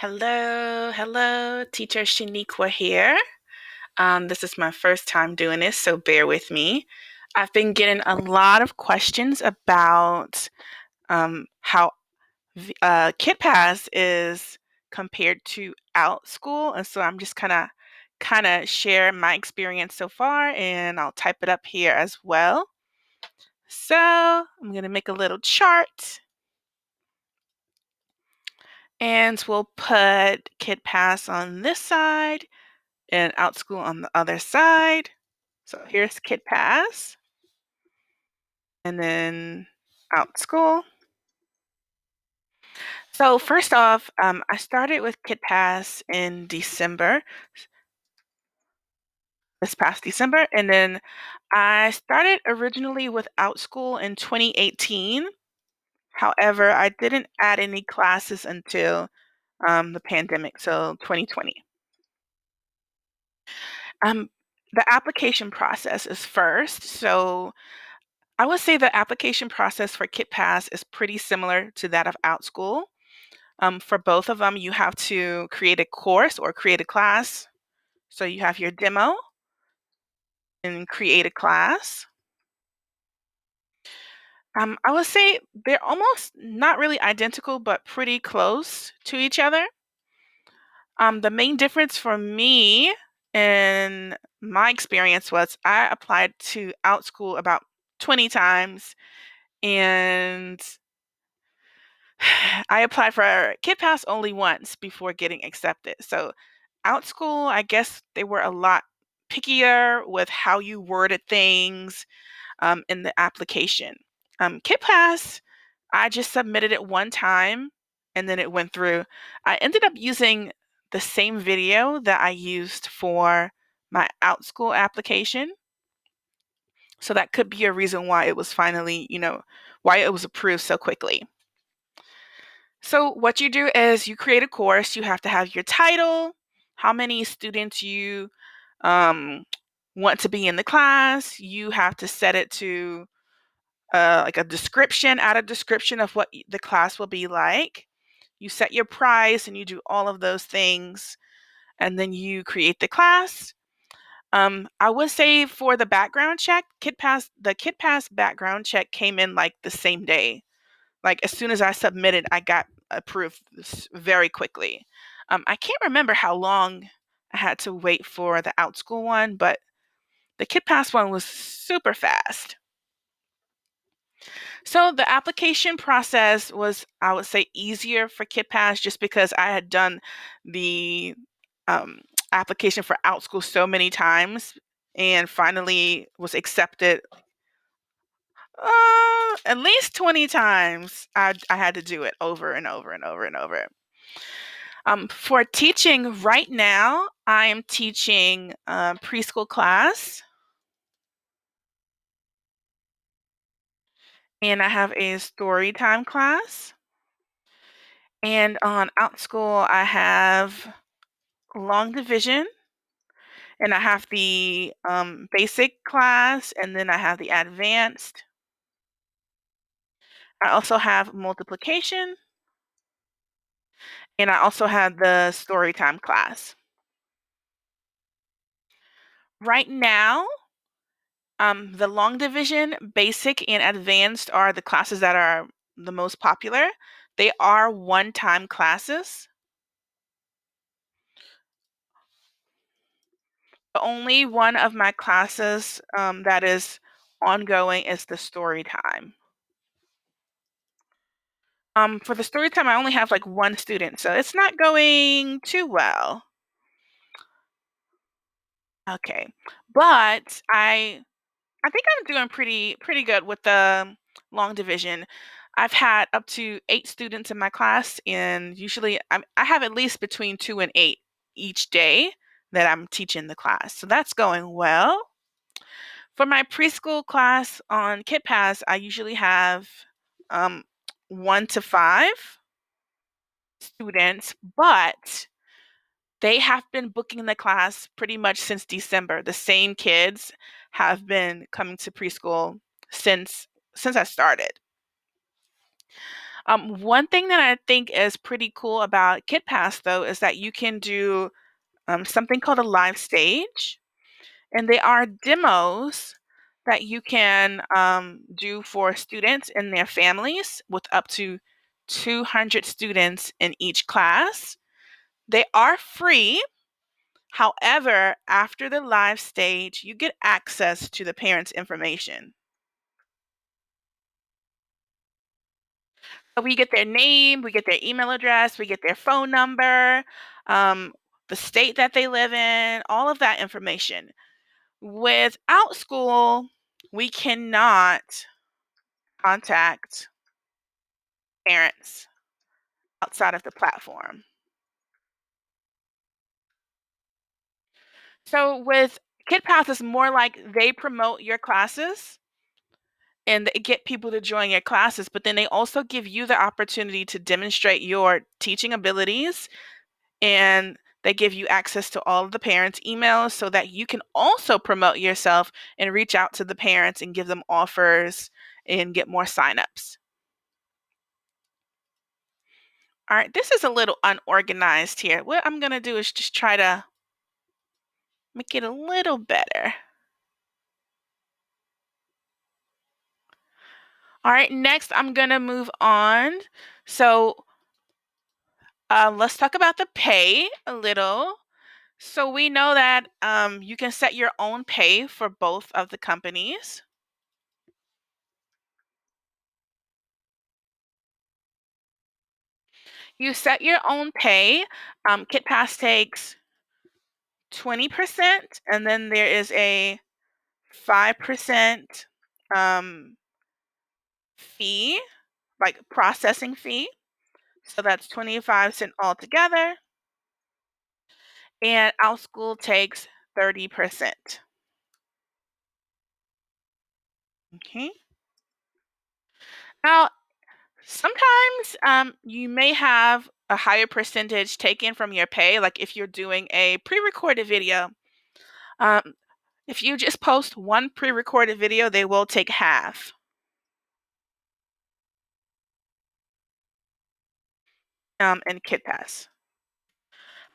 Hello, hello, teacher Shaniqua here. This is my first time doing this, so bear with me. I've been getting a lot of questions about how Kidpass is compared to outschool, and so I'm just kind of share my experience so far, and I'll type it up here as well. So I'm gonna make a little chart, and we'll put Kidpass on this side and outschool on the other side. So here's Kidpass and then outschool. So first off, I started with Kidpass in December, this past December, and then I started originally with outschool in 2018. However, I didn't add any classes until the pandemic, so 2020. Um, the application process is first. So I would say the application process for KitPass is pretty similar to that of OutSchool. For both of them, you have to create a course or create a class. So you have your demo and create a class. I would say they're almost not really identical, but pretty close to each other. The main difference for me in my experience was I applied to OutSchool about 20 times and I applied for KidPass only once before getting accepted. So OutSchool, I guess they were a lot pickier with how you worded things in the application. KidPass, I just submitted it one time and then it went through. I ended up using the same video that I used for my OutSchool application. So that could be a reason why it was finally, why it was approved so quickly. So what you do is you create a course. You have to have your title, how many students you um, want to be in the class. You have to set it to like a description, add a description of what the class will be like. You set your price and you do all of those things, and then you create the class. I would say for the background check, the KidPass background check came in like the same day. Like as soon as I submitted, I got approved very quickly. I can't remember how long I had to wait for the OutSchool one, but the KidPass one was super fast. So the application process was, I would say, easier for KidPass just because I had done the um, application for OutSchool so many times and finally was accepted at least 20 times. I had to do it over and over and over and over. For teaching right now, I am teaching preschool class, and I have a story time class. And on OutSchool, I have long division, and I have the basic class, and then I have the advanced. I also have multiplication, and I also have the story time class. Right now, the long division, basic, and advanced are the classes that are the most popular. They are one-time classes. The only one of my classes that is ongoing is the story time. For the story time, I only have like one student, so it's not going too well. Okay, but I think I'm doing pretty good with the long division. I've had up to 8 students in my class, and usually I have at least between 2 and 8 each day that I'm teaching the class. So that's going well. For my preschool class on KitPass, I usually have um, 1 to 5 students, but they have been booking the class pretty much since December. The same kids have been coming to preschool since I started. One thing that I think is pretty cool about Kidpass, though, is that you can do something called a live stage, and they are demos that you can do for students and their families with up to 200 students in each class. They are free. However, after the live stage, you get access to the parents' information. So we get their name, we get their email address, we get their phone number, um, the state that they live in, all of that information. With outschool, we cannot contact parents outside of the platform. So with KidPass, it's more like they promote your classes and they get people to join your classes, but then they also give you the opportunity to demonstrate your teaching abilities, and they give you access to all of the parents' emails so that you can also promote yourself and reach out to the parents and give them offers and get more signups. All right, this is a little unorganized here. What I'm going to do is just try to make it a little better. All right, next I'm going to move on. So let's talk about the pay a little. So we know that you can set your own pay for both of the companies. You set your own pay. KitPass takes 20%, and then there is a 5% um, fee, like processing fee. So that's 25% altogether. And OutSchool takes 30%. Okay. Now, sometimes you may have a higher percentage taken from your pay, like if you're doing a pre-recorded video. Um, if you just post one pre-recorded video, they will take half. In KidPass.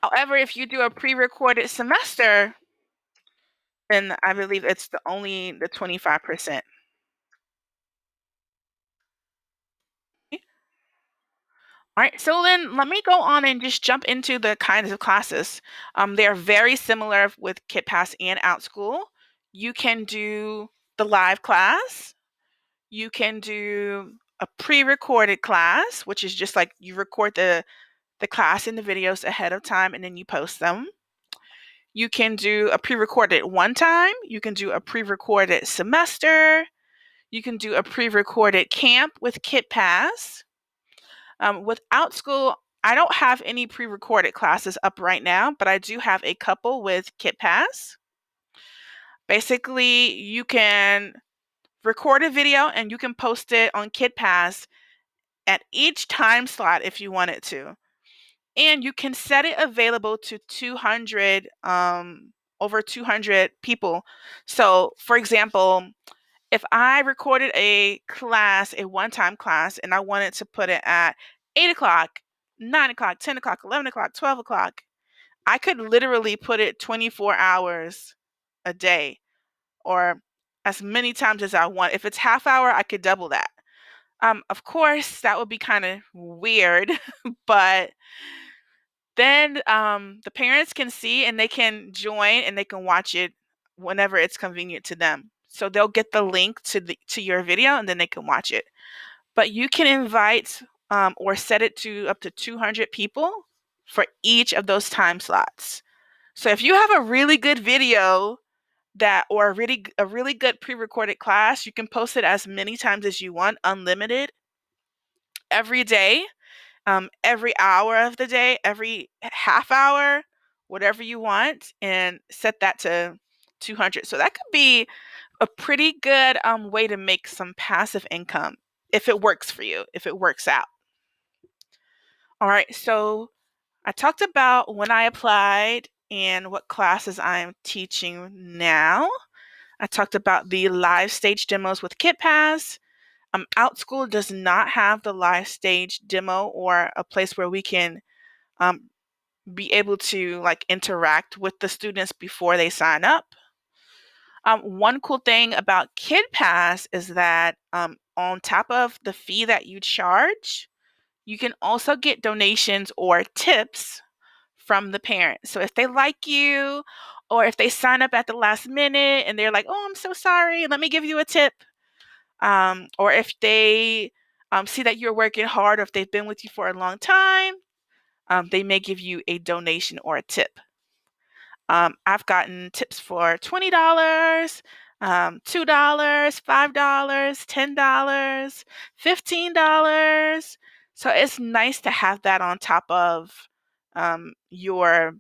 However, if you do a pre-recorded semester, then I believe it's only the 25%. All right, so then let me go on and just jump into the kinds of classes. They're very similar with KidPass and OutSchool. You can do the live class. You can do a pre-recorded class, which is just like you record the class and the videos ahead of time and then you post them. You can do a pre-recorded one time. You can do a pre-recorded semester. You can do a pre-recorded camp with KidPass. With OutSchool, I don't have any pre-recorded classes up right now, but I do have a couple with KidPass. Basically, you can record a video and you can post it on KidPass at each time slot if you wanted to. And you can set it available to 200, over 200 people. So, for example, if I recorded a class, a one-time class, and I wanted to put it at 8 o'clock, 9 o'clock, 10 o'clock, 11 o'clock, 12 o'clock, I could literally put it 24 hours a day or as many times as I want. If it's half hour, I could double that. Of course, that would be kind of weird, but then the parents can see and they can join and they can watch it whenever it's convenient to them. So they'll get the link to your video and then they can watch it. But you can invite or set it to up to 200 people for each of those time slots. So if you have a really good video that or a really good pre-recorded class, you can post it as many times as you want, unlimited, every day, every hour of the day, every half hour, whatever you want, and set that to 200. So that could be a pretty good way to make some passive income if it works for you, if it works out. All right, so I talked about when I applied and what classes I'm teaching now. I talked about the live stage demos with KidPass. OutSchool does not have the live stage demo or a place where we can um, be able to like interact with the students before they sign up. One cool thing about KidPass is that on top of the fee that you charge, you can also get donations or tips from the parents. So if they like you, or if they sign up at the last minute and they're like, "Oh, I'm so sorry, let me give you a tip," or if they see that you're working hard, or if they've been with you for a long time, they may give you a donation or a tip. I've gotten tips for $20, $2, $5, $10, $15. So it's nice to have that on top of your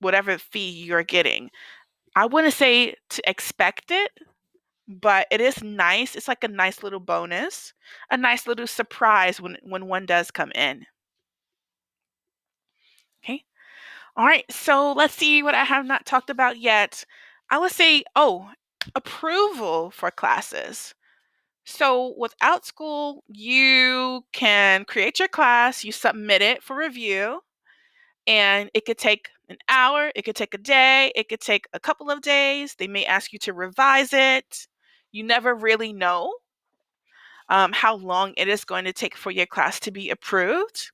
whatever fee you're getting. I wouldn't say to expect it, but it is nice. It's like a nice little bonus, a nice little surprise when one does come in. Okay. All right, so let's see what I have not talked about yet. I would say, approval for classes. So without school, you can create your class, you submit it for review, and it could take an hour, it could take a day, it could take a couple of days. They may ask you to revise it. You never really know how long it is going to take for your class to be approved.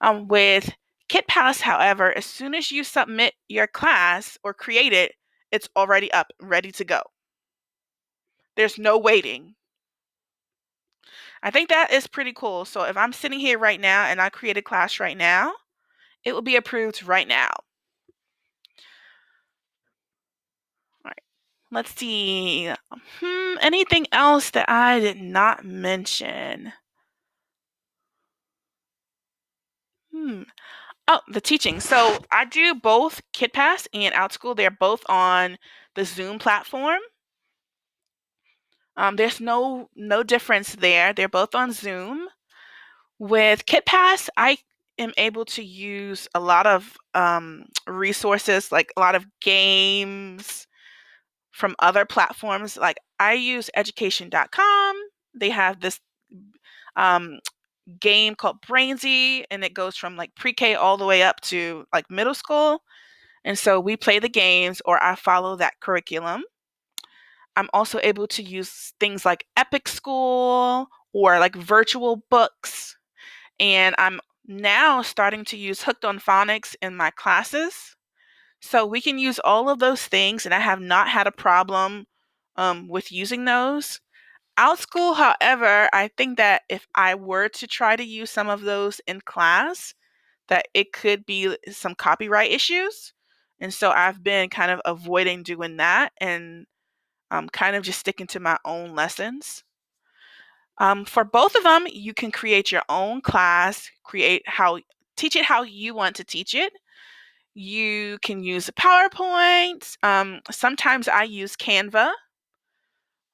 With Kidpass, however, as soon as you submit your class or create it, it's already up, ready to go. There's no waiting. I think that is pretty cool. So if I'm sitting here right now and I create a class right now, it will be approved right now. All right. Let's see. Anything else that I did not mention? Oh, the teaching. So I do both KidPass and OutSchool. They're both on the Zoom platform. There's no difference there. They're both on Zoom. With KidPass, I am able to use a lot of resources, like a lot of games from other platforms. Like I use education.com. They have this um, game called Brainsy, and it goes from like pre-K all the way up to like middle school. And so we play the games, or I follow that curriculum. I'm also able to use things like Epic School or like virtual books. And I'm now starting to use Hooked on Phonics in my classes. So we can use all of those things, and I have not had a problem with using those. OutSchool, however, I think that if I were to try to use some of those in class, that it could be some copyright issues. And so I've been kind of avoiding doing that, and kind of just sticking to my own lessons. For both of them, you can create your own class, teach it how you want to teach it. You can use PowerPoint. Sometimes I use Canva.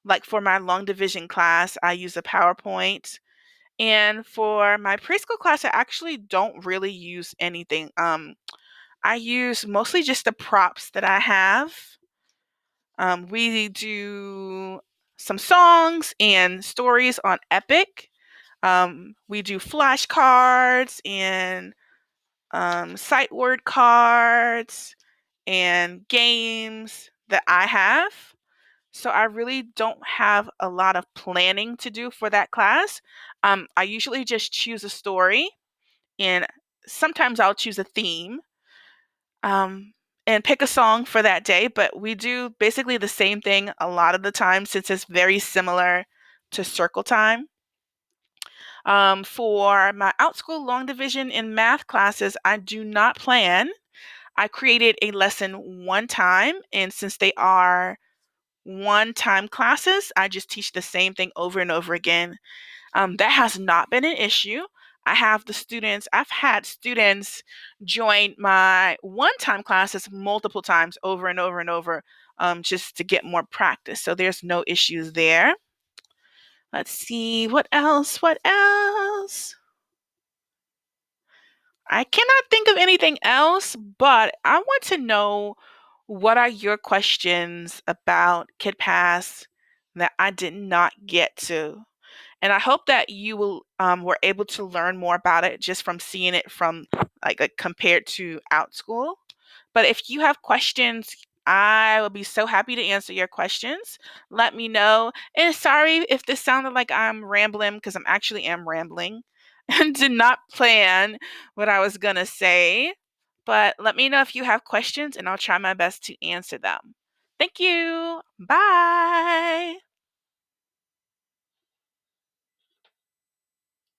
Like for my long division class, I use a PowerPoint. And for my preschool class, I actually don't really use anything. I use mostly just the props that I have. We do some songs and stories on Epic. We do flashcards and sight word cards and games that I have. So I really don't have a lot of planning to do for that class. I usually just choose a story, and sometimes I'll choose a theme, um, and pick a song for that day. But we do basically the same thing a lot of the time, since it's very similar to circle time. For my outschool long division in math classes, I do not plan. I created a lesson one time, and since they are one time classes, I just teach the same thing over and over again. That has not been an issue. I've had students join my one time classes multiple times over and over and over, just to get more practice. So there's no issues there. Let's see, what else? What else? I cannot think of anything else, but I want to know, what are your questions about KidPass that I did not get to? And I hope that you will were able to learn more about it just from seeing it from compared to Outschool. But if you have questions, I will be so happy to answer your questions. Let me know. And sorry if this sounded like I'm rambling, because I'm actually am rambling and did not plan what I was going to say. But let me know if you have questions and I'll try my best to answer them. Thank you. Bye.